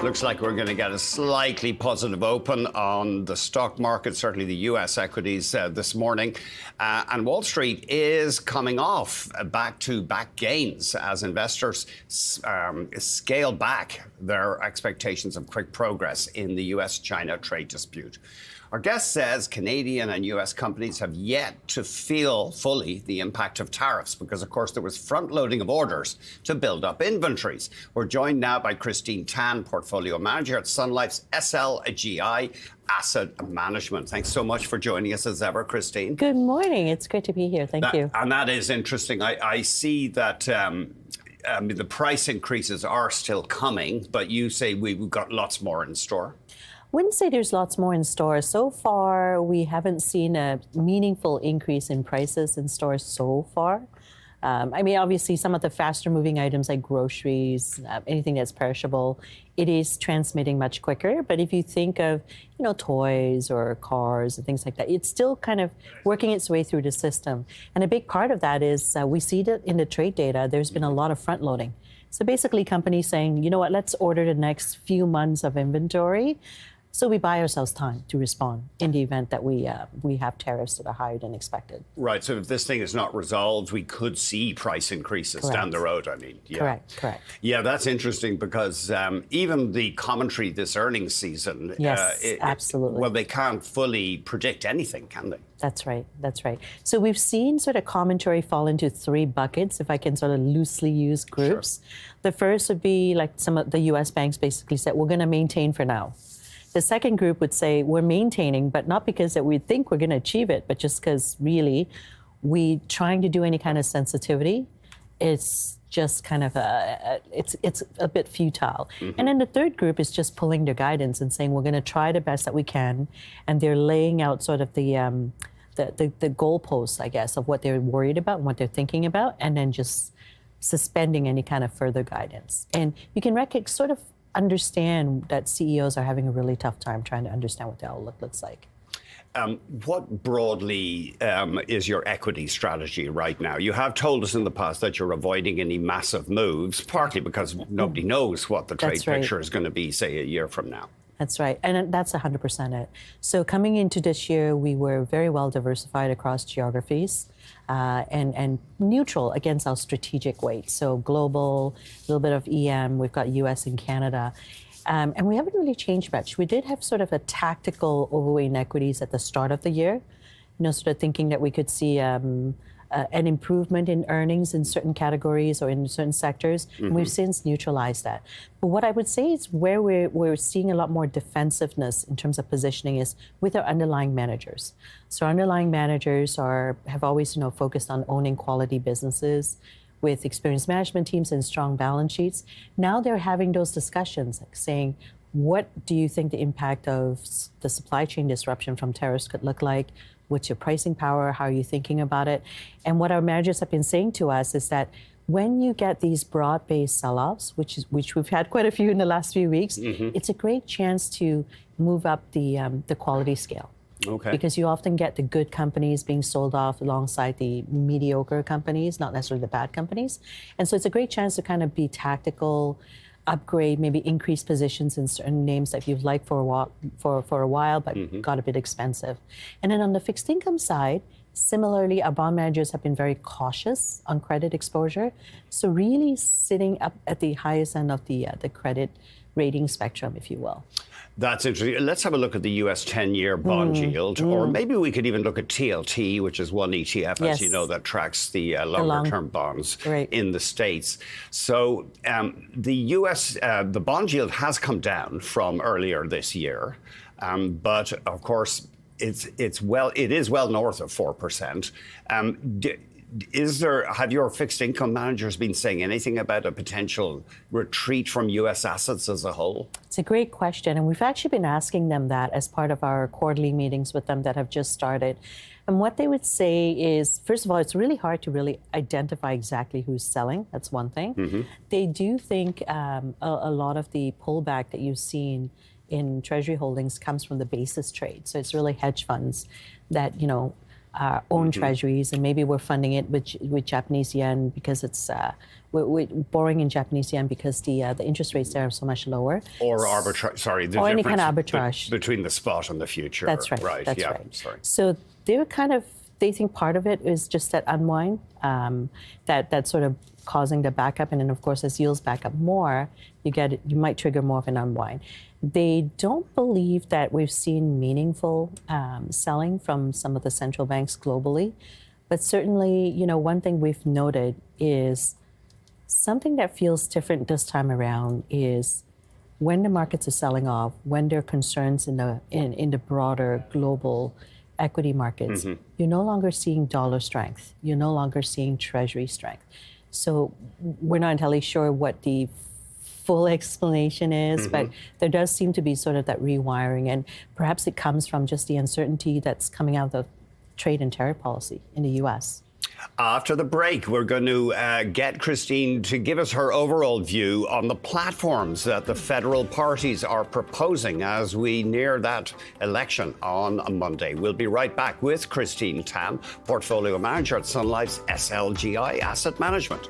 Looks like we're going to get a slightly positive open on the stock market, certainly the US equities this morning. And Wall Street is coming off back-to-back gains as investors scale back their expectations of quick progress in the US-China trade dispute. Our guest says Canadian and US companies have yet to feel fully the impact of tariffs because, of course, there was front-loading of orders to build up inventories. We're joined now by Christine Tan, Portfolio Manager at Sun Life's SLGI Asset Management. Thanks so much for joining us as ever, Christine. Good morning. It's great to be here. Thank you. And that is interesting. I see that the price increases are still coming, but you say we've got lots more in store. Wouldn't say there's lots more in store. So far, we haven't seen a meaningful increase in prices in stores so far. I mean, obviously, some of the faster moving items like groceries, anything that's perishable, it is transmitting much quicker. But if you think of, toys or cars and things like that, it's still kind of working its way through the system. And a big part of that is we see that in the trade data, there's been a lot of front loading. So basically companies saying, you know what, let's order the next few months of inventory. So we buy ourselves time to respond in the event that we have tariffs that are higher than expected. Right. So if this thing is not resolved, we could see price increases down the road. I mean, yeah. Correct. Yeah, that's interesting because even the commentary this earnings season. Yes, absolutely. Well, they can't fully predict anything, can they? That's right. So we've seen sort of commentary fall into three buckets, if I can sort of loosely use groups. Sure. The first would be like some of the U.S. banks basically said, we're going to maintain for now. The second group would say we're maintaining, but not because that we think we're going to achieve it, but just because really we trying to do any kind of sensitivity, it's just kind of it's a bit futile. Mm-hmm. And then the third group is just pulling their guidance and saying we're going to try the best that we can, and they're laying out sort of the goalposts, I guess, of what they're worried about and what they're thinking about, and then just suspending any kind of further guidance. And you can sort of understand that CEOs are having a really tough time trying to understand what the outlook looks like. What broadly is your equity strategy right now? You have told us in the past that you're avoiding any massive moves, partly because nobody knows what the trade picture is going to be, say, a year from now. That's right. And that's 100% it. So coming into this year, we were very well diversified across geographies and neutral against our strategic weight. So global, a little bit of EM, we've got US and Canada. And we haven't really changed much. We did have sort of a tactical overweight in equities at the start of the year, sort of thinking that we could see an improvement in earnings in certain categories or in certain sectors. Mm-hmm. And we've since neutralized that. But what I would say is where we're seeing a lot more defensiveness in terms of positioning is with our underlying managers. So our underlying managers have always, focused on owning quality businesses with experienced management teams and strong balance sheets. Now they're having those discussions, like saying, what do you think the impact of the supply chain disruption from tariffs could look like? What's your pricing power? How are you thinking about it? And what our managers have been saying to us is that when you get these broad-based sell-offs, which we've had quite a few in the last few weeks, mm-hmm. It's a great chance to move up the quality scale. Okay. Because you often get the good companies being sold off alongside the mediocre companies, not necessarily the bad companies. And so it's a great chance to kind of be tactical, upgrade, maybe increase positions in certain names that you've liked for a while, but mm-hmm. got a bit expensive. And then on the fixed income side, similarly, our bond managers have been very cautious on credit exposure. So really sitting up at the highest end of the credit rating spectrum, if you will. That's interesting. Let's have a look at the US 10-year bond yield, or maybe we could even look at TLT, which is one ETF, as you know, that tracks the longer-term bonds in the States. So the US, the bond yield has come down from earlier this year, but of course, it is well north of 4%. Have your fixed income managers been saying anything about a potential retreat from U.S. assets as a whole? It's a great question. And we've actually been asking them that as part of our quarterly meetings with them that have just started. And what they would say is, first of all, it's really hard to really identify exactly who's selling. That's one thing. Mm-hmm. They do think a lot of the pullback that you've seen in Treasury holdings comes from the basis trade. So it's really hedge funds that, our own treasuries, and maybe we're funding it with Japanese yen because it's we're borrowing in Japanese yen because the interest rates there are so much lower. Or arbitrage. Sorry, the or any difference kind of arbitrage between the spot and the future. That's right. Right. That's yeah. right. Sorry. So they think part of it is just that unwind, that sort of causing the backup, and then of course as yields back up more, you might trigger more of an unwind. They don't believe that we've seen meaningful selling from some of the central banks globally, but certainly, one thing we've noted is something that feels different this time around is when the markets are selling off, when there are concerns in the broader global equity markets, you're no longer seeing dollar strength. You're no longer seeing treasury strength. So we're not entirely sure what the full explanation is, but there does seem to be sort of that rewiring, and perhaps it comes from just the uncertainty that's coming out of the trade and tariff policy in the U.S. After the break, we're going to get Christine to give us her overall view on the platforms that the federal parties are proposing as we near that election on a Monday. We'll be right back with Christine Tam, Portfolio Manager at Sun Life's SLGI Asset Management.